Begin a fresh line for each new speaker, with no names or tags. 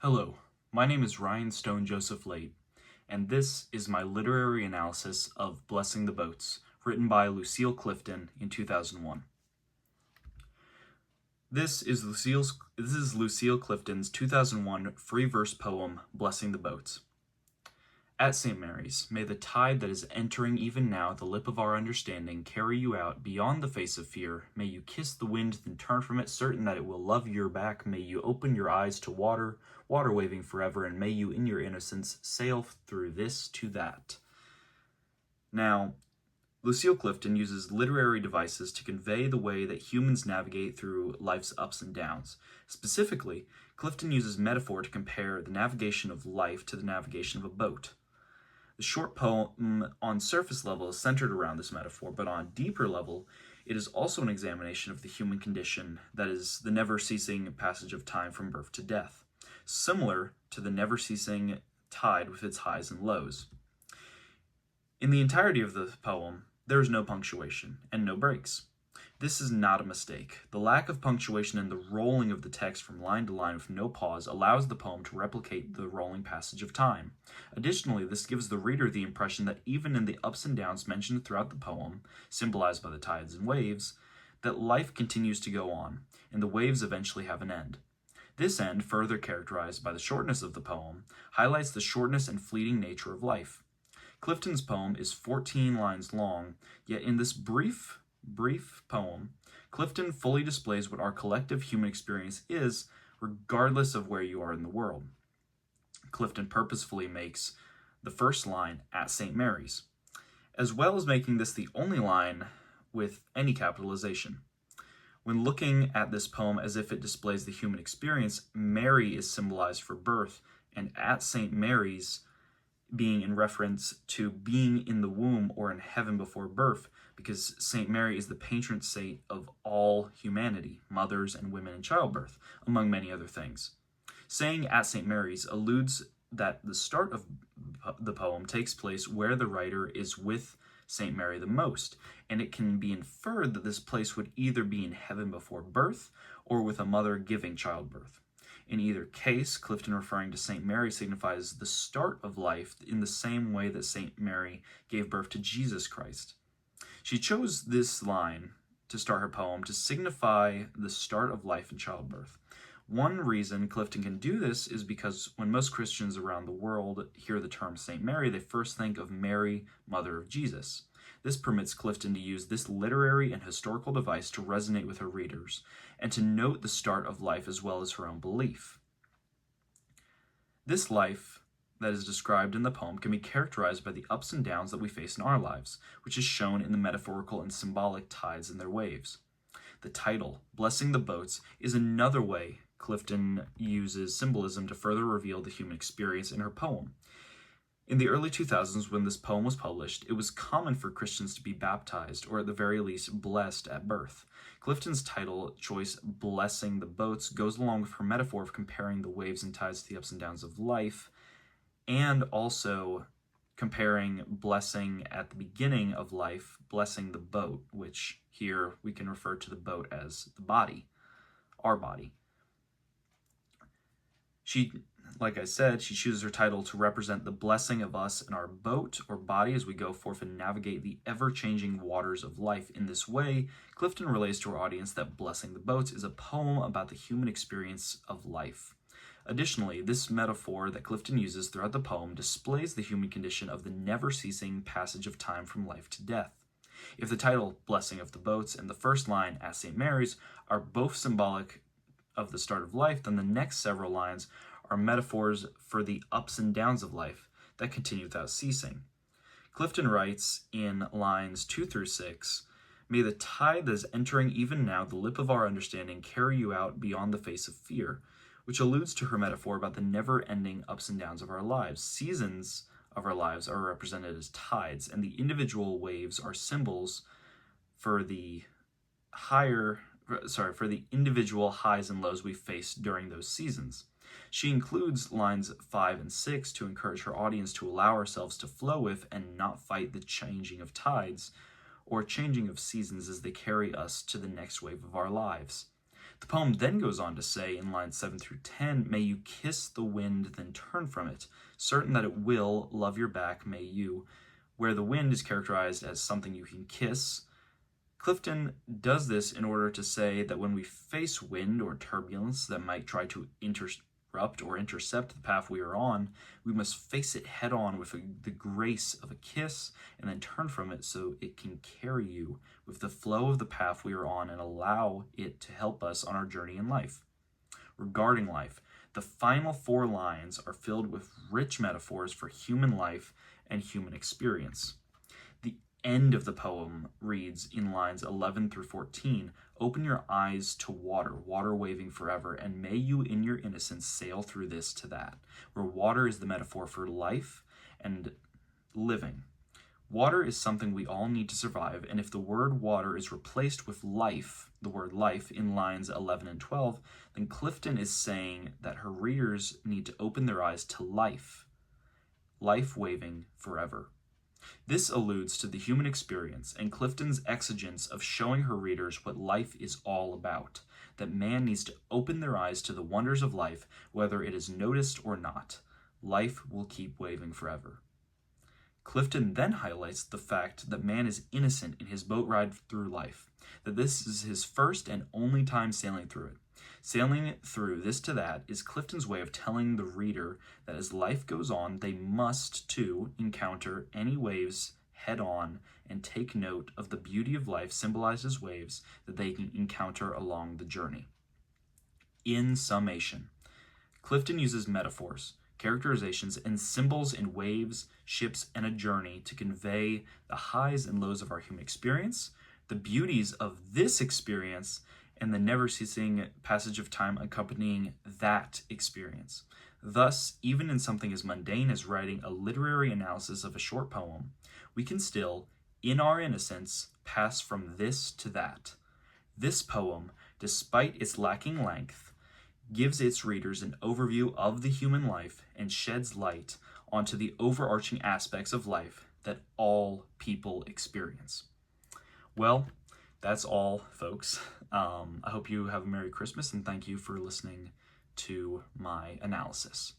Hello, my name is Ryan Stone Joseph Laite, and this is my literary analysis of Blessing the Boats, written by Lucille Clifton in 2001. This is Lucille Clifton's 2001 free verse poem, Blessing the Boats. At St. Mary's, may the tide that is entering even now the lip of our understanding carry you out beyond the face of fear. May you kiss the wind, then turn from it, certain that it will love your back. May you open your eyes to water waving forever, and may you in your innocence sail through this to that. Now, Lucille Clifton uses literary devices to convey the way that humans navigate through life's ups and downs. Specifically, Clifton uses metaphor to compare the navigation of life to the navigation of a boat. The short poem on surface level is centered around this metaphor, but on a deeper level, it is also an examination of the human condition, that is, the never-ceasing passage of time from birth to death, similar to the never-ceasing tide with its highs and lows. In the entirety of the poem, there is no punctuation and no breaks. This is not a mistake. The lack of punctuation and the rolling of the text from line to line with no pause allows the poem to replicate the rolling passage of time. Additionally, this gives the reader the impression that even in the ups and downs mentioned throughout the poem, symbolized by the tides and waves, that life continues to go on, and the waves eventually have an end. This end, further characterized by the shortness of the poem, highlights the shortness and fleeting nature of life. Clifton's poem is 14 lines long, yet in this brief poem, Clifton fully displays what our collective human experience is, regardless of where you are in the world. Clifton purposefully makes the first line at St. Mary's, as well as making this the only line with any capitalization. When looking at this poem as if it displays the human experience, Mary is symbolized for birth, and at St. Mary's being in reference to being in the womb or in heaven before birth, because St. Mary is the patron saint of all humanity, mothers and women in childbirth, among many other things. Saying at St. Mary's alludes that the start of the poem takes place where the writer is with St. Mary the most, and it can be inferred that this place would either be in heaven before birth or with a mother giving childbirth. In either case, Clifton referring to St. Mary signifies the start of life in the same way that St. Mary gave birth to Jesus Christ. She chose this line to start her poem to signify the start of life in childbirth. One reason Clifton can do this is because when most Christians around the world hear the term St. Mary, they first think of Mary, mother of Jesus. This permits Clifton to use this literary and historical device to resonate with her readers, and to note the start of life as well as her own belief. This life that is described in the poem can be characterized by the ups and downs that we face in our lives, which is shown in the metaphorical and symbolic tides and their waves. The title, Blessing the Boats, is another way Clifton uses symbolism to further reveal the human experience in her poem. In the early 2000s, when this poem was published, it was common for Christians to be baptized, or at the very least, blessed at birth. Clifton's title choice, Blessing the Boats, goes along with her metaphor of comparing the waves and tides to the ups and downs of life, and also comparing blessing at the beginning of life, blessing the boat, which here we can refer to the boat as the body, our body. Like I said, she chooses her title to represent the blessing of us in our boat or body as we go forth and navigate the ever-changing waters of life. In this way, Clifton relays to her audience that Blessing the Boats is a poem about the human experience of life. Additionally, this metaphor that Clifton uses throughout the poem displays the human condition of the never-ceasing passage of time from life to death. If the title, Blessing of the Boats, and the first line, at St. Mary's, are both symbolic of the start of life, then the next several lines are metaphors for the ups and downs of life that continue without ceasing. Clifton writes in lines 2 through 6, "May the tide that is entering even now the lip of our understanding carry you out beyond the face of fear," which alludes to her metaphor about the never-ending ups and downs of our lives. Seasons of our lives are represented as tides, and the individual waves are symbols for the individual highs and lows we face during those seasons. She includes lines 5 and 6 to encourage her audience to allow ourselves to flow with and not fight the changing of tides or changing of seasons as they carry us to the next wave of our lives. The poem then goes on to say in lines 7 through 10, may you kiss the wind, then turn from it, certain that it will love your back, may you, where the wind is characterized as something you can kiss. Clifton does this in order to say that when we face wind or turbulence that might try to interrupt or intercept the path we are on, we must face it head on with the grace of a kiss and then turn from it so it can carry you with the flow of the path we are on and allow it to help us on our journey in life. Regarding life, the final 4 lines are filled with rich metaphors for human life and human experience. The end of the poem reads in lines 11 through 14, open your eyes to water, water waving forever, and may you in your innocence sail through this to that, where water is the metaphor for life and living. Water is something we all need to survive, and if the word water is replaced with life, the word life, in lines 11 and 12, then Clifton is saying that her readers need to open their eyes to life, life waving forever. This alludes to the human experience and Clifton's exigence of showing her readers what life is all about, that man needs to open their eyes to the wonders of life, whether it is noticed or not. Life will keep waving forever. Clifton then highlights the fact that man is innocent in his boat ride through life, that this is his first and only time sailing through it. Sailing through this to that is Clifton's way of telling the reader that as life goes on, they must, too, encounter any waves head on and take note of the beauty of life symbolized as waves that they can encounter along the journey. In summation, Clifton uses metaphors, characterizations, and symbols in waves, ships, and a journey to convey the highs and lows of our human experience, the beauties of this experience, and the never-ceasing passage of time accompanying that experience. Thus, even in something as mundane as writing a literary analysis of a short poem, we can still, in our innocence, pass from this to that. This poem, despite its lacking length, gives its readers an overview of the human life and sheds light onto the overarching aspects of life that all people experience. Well, that's all, folks. I hope you have a Merry Christmas, and thank you for listening to my analysis.